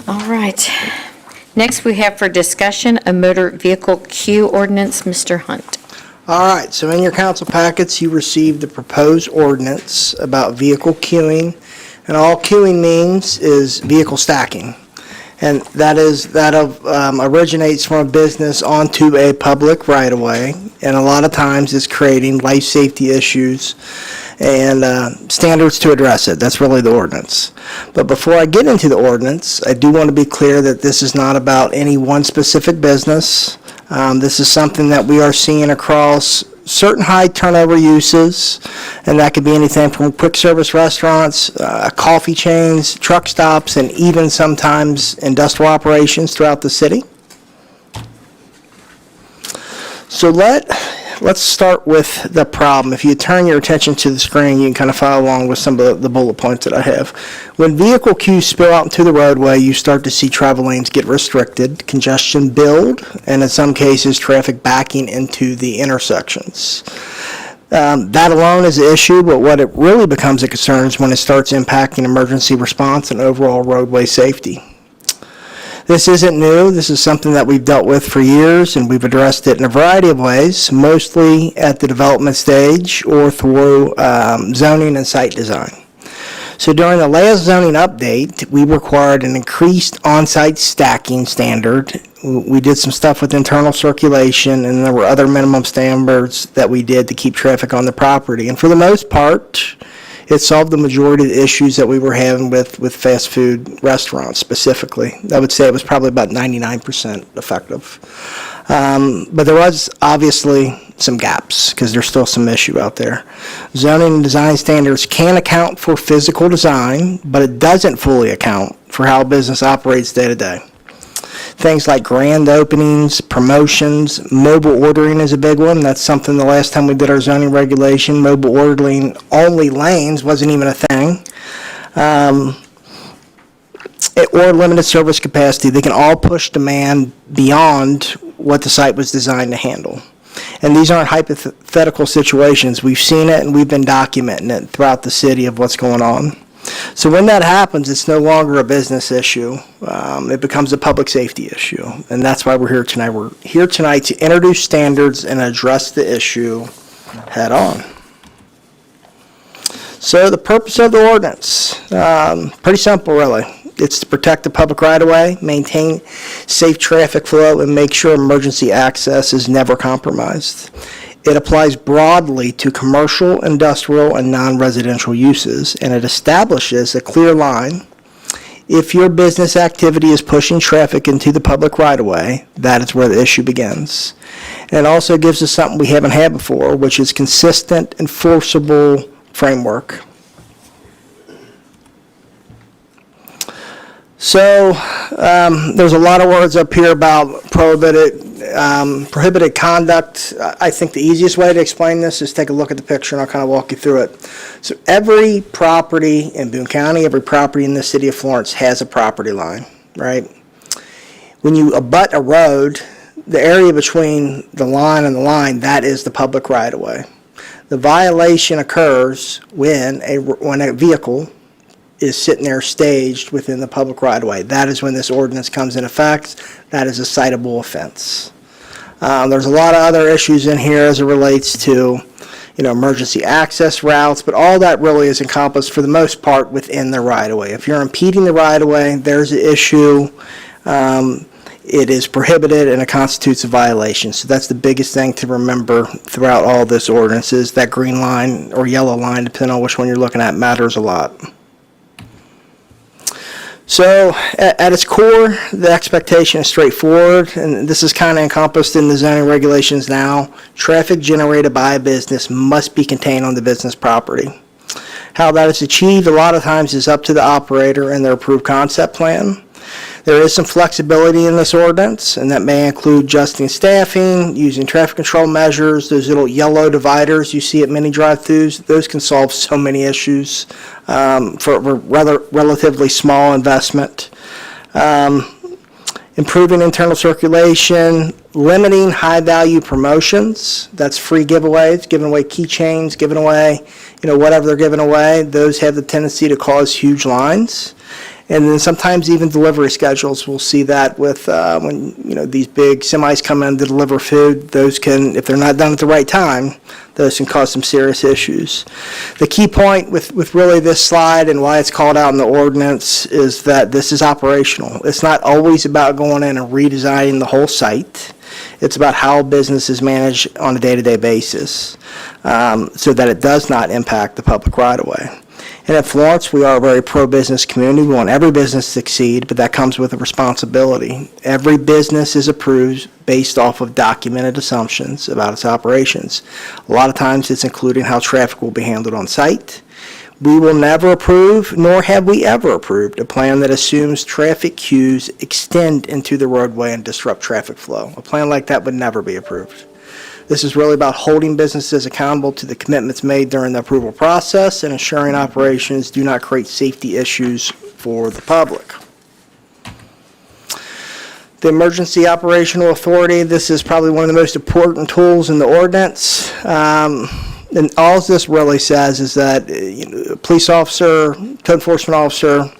All right. Next, we have for discussion a motor vehicle queue ordinance. Mr. Hunt. All right, so in your council packets, you received the proposed ordinance about vehicle queuing. And all queuing means is vehicle stacking. And that originates from a business onto a public right-of-way. And a lot of times it's creating life safety issues and standards to address it. That's really the ordinance. But before I get into the ordinance, I do want to be clear that this is not about any one specific business. This is something that we are seeing across certain high turnover uses, and that could be anything from quick service restaurants, coffee chains, truck stops, and even sometimes industrial operations throughout the city. So let's start with the problem. If you turn your attention to the screen, you can kind of follow along with some of the bullet points that I have. When vehicle queues spill out into the roadway, you start to see travel lanes get restricted, congestion build, and in some cases, traffic backing into the intersections. That alone is an issue, but what it really becomes a concern is when it starts impacting emergency response and overall roadway safety. This isn't new. This is something that we've dealt with for years, and we've addressed it in a variety of ways, mostly at the development stage or through zoning and site design. So during the last zoning update, we required an increased on-site stacking standard. We did some stuff with internal circulation, and there were other minimum standards that we did to keep traffic on the property. And for the most part, it solved the majority of the issues that we were having with fast food restaurants specifically. I would say it was probably about 99% effective. But there was obviously some gaps because there's still some issue out there. Zoning and design standards can account for physical design, but it doesn't fully account for how a business operates day to day. Things like grand openings, promotions, mobile ordering is a big one. That's something the last time we did our zoning regulation, mobile ordering only lanes wasn't even a thing. Or limited service capacity. They can all push demand beyond what the site was designed to handle. And these aren't hypothetical situations. We've seen it and we've been documenting it throughout the city of what's going on. So when that happens, it's no longer a business issue. It becomes a public safety issue. And that's why we're here tonight. We're here tonight to introduce standards and address the issue head on. So the purpose of the ordinance, pretty simple really. It's to protect the public right-of-way, maintain safe traffic flow, and make sure emergency access is never compromised. It applies broadly to commercial, industrial, and non-residential uses, and it establishes a clear line. If your business activity is pushing traffic into the public right-of-way, that is where the issue begins. And it also gives us something we haven't had before, which is consistent, enforceable framework. So there's a lot of words up here about prohibited conduct. I think the easiest way to explain this is take a look at the picture and I'll kind of walk you through it. So every property in Boone County, every property in the city of Florence has a property line, right? When you abut a road, the area between the line and the line, that is the public right-of-way. The violation occurs when a vehicle is sitting there staged within the public right-of-way. That is when this ordinance comes in effect. That is a citable offense. There's a lot of other issues in here as it relates to, emergency access routes, but all that really is encompassed for the most part within the right-of-way. If you're impeding the right-of-way, there's an issue. It is prohibited and it constitutes a violation. So that's the biggest thing to remember throughout all this ordinance is that green line or yellow line, depending on which one you're looking at, matters a lot. So at its core, the expectation is straightforward, and this is kind of encompassed in the zoning regulations now. Traffic generated by a business must be contained on the business property. How that is achieved a lot of times is up to the operator and their approved concept plan. There is some flexibility in this ordinance, and that may include adjusting staffing, using traffic control measures, those little yellow dividers you see at many drive-thrus. Those can solve so many issues for a relatively small investment. Improving internal circulation, limiting high-value promotions. That's free giveaways, giving away keychains, giving away, whatever they're giving away. Those have the tendency to cause huge lines. And then sometimes even delivery schedules, we'll see that with, when, these big semis come in to deliver food, those can, if they're not done at the right time, those can cause some serious issues. The key point with really this slide and why it's called out in the ordinance is that this is operational. It's not always about going in and redesigning the whole site. It's about how business is managed on a day-to-day basis, so that it does not impact the public right-of-way. And at Florence, we are a very pro-business community. We want every business to succeed, but that comes with a responsibility. Every business is approved based off of documented assumptions about its operations. A lot of times, it's including how traffic will be handled on site. We will never approve, nor have we ever approved, a plan that assumes traffic queues extend into the roadway and disrupt traffic flow. A plan like that would never be approved. This is really about holding businesses accountable to the commitments made during the approval process and ensuring operations do not create safety issues for the public. The Emergency Operational Authority, this is probably one of the most important tools in the ordinance. And all this really says is that a police officer, code enforcement officer,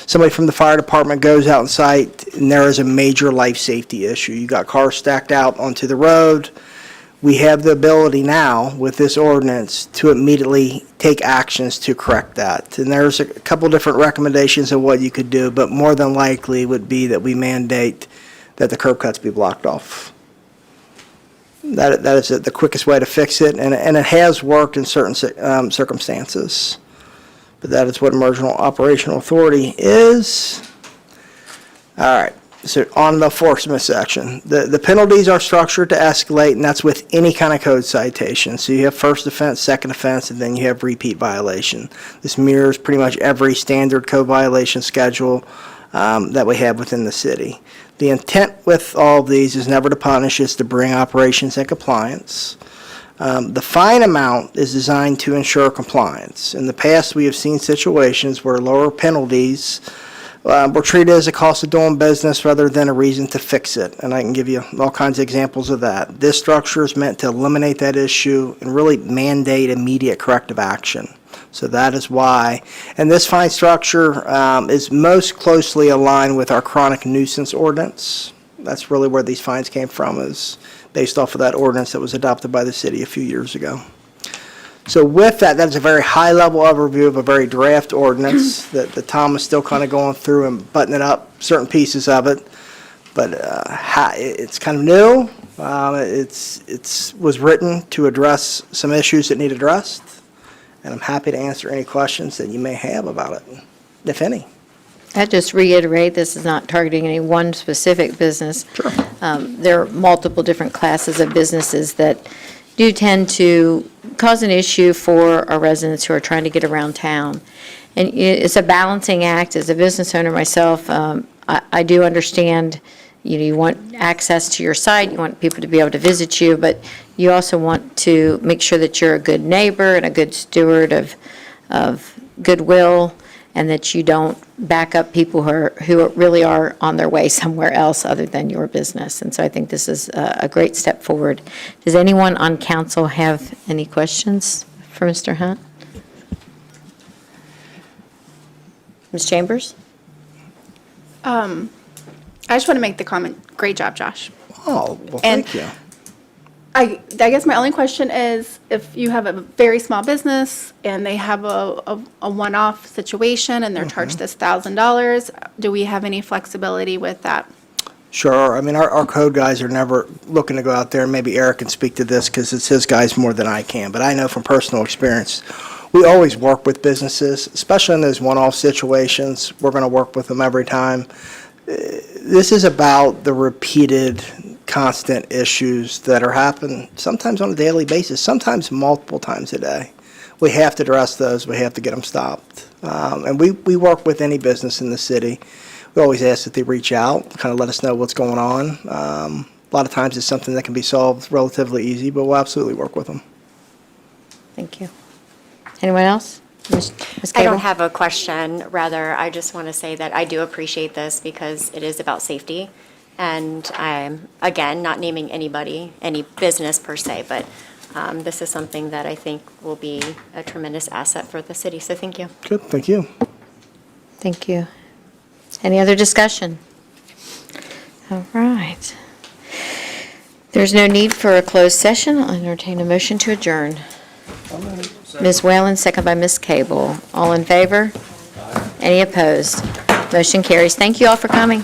somebody from the fire department goes out on site and there is a major life safety issue. You got cars stacked out onto the road. We have the ability now with this ordinance to immediately take actions to correct that. And there's a couple different recommendations of what you could do, but more than likely would be that we mandate that the curb cuts be blocked off. That is the quickest way to fix it, and it has worked in certain circumstances. But that is what emergency operational authority is. All right, so on the enforcement section, the penalties are structured to escalate, and that's with any kind of code citation. So you have first offense, second offense, and then you have repeat violation. This mirrors pretty much every standard code violation schedule that we have within the city. The intent with all of these is never to punish, it's to bring operations in compliance. The fine amount is designed to ensure compliance. In the past, we have seen situations where lower penalties were treated as a cost of doing business rather than a reason to fix it, and I can give you all kinds of examples of that. This structure is meant to eliminate that issue and really mandate immediate corrective action. So that is why. And this fine structure is most closely aligned with our chronic nuisance ordinance. That's really where these fines came from, is based off of that ordinance that was adopted by the city a few years ago. So with that, that's a very high-level overview of a very draft ordinance that Tom is still kind of going through and buttoning up certain pieces of it. But it's kind of new. It was written to address some issues that need addressed. And I'm happy to answer any questions that you may have about it, if any. I just reiterate, this is not targeting any one specific business. Sure. There are multiple different classes of businesses that do tend to cause an issue for our residents who are trying to get around town. And it's a balancing act. As a business owner myself, I do understand, you want access to your site, you want people to be able to visit you, but you also want to make sure that you're a good neighbor and a good steward of goodwill, and that you don't back up people who really are on their way somewhere else other than your business. And so I think this is a great step forward. Does anyone on council have any questions for Mr. Hunt? Ms. Chambers? I just want to make the comment, great job, Josh. Oh, well, And- thank you. I guess my only question is, if you have a very small business and they have a one-off situation and they're charged this $1,000, do we have any flexibility with that? Sure. I mean, our code guys are never looking to go out there, and maybe Eric can speak to this because it's his guys more than I can, but I know from personal experience, we always work with businesses, especially in those one-off situations. We're going to work with them every time. This is about the repeated, constant issues that are happening sometimes on a daily basis, sometimes multiple times a day. We have to address those. We have to get them stopped. And we work with any business in the city. We always ask that they reach out, kind of let us know what's going on. A lot of times it's something that can be solved relatively easy, but we'll absolutely work with them. Thank you. Anyone else? Ms. I Cable? don't have a question. Rather, I just want to say that I do appreciate this because it is about safety. And I'm, again, not naming anybody, any business per se, but this is something that I think will be a tremendous asset for the city. So thank you. Good, thank you. Thank you. Any other discussion? All right. There's no need for a closed session. I'll entertain a motion to adjourn. Ms. Whalen, second by Ms. Cable. All in favor? Any opposed? Motion carries. Thank you all for coming.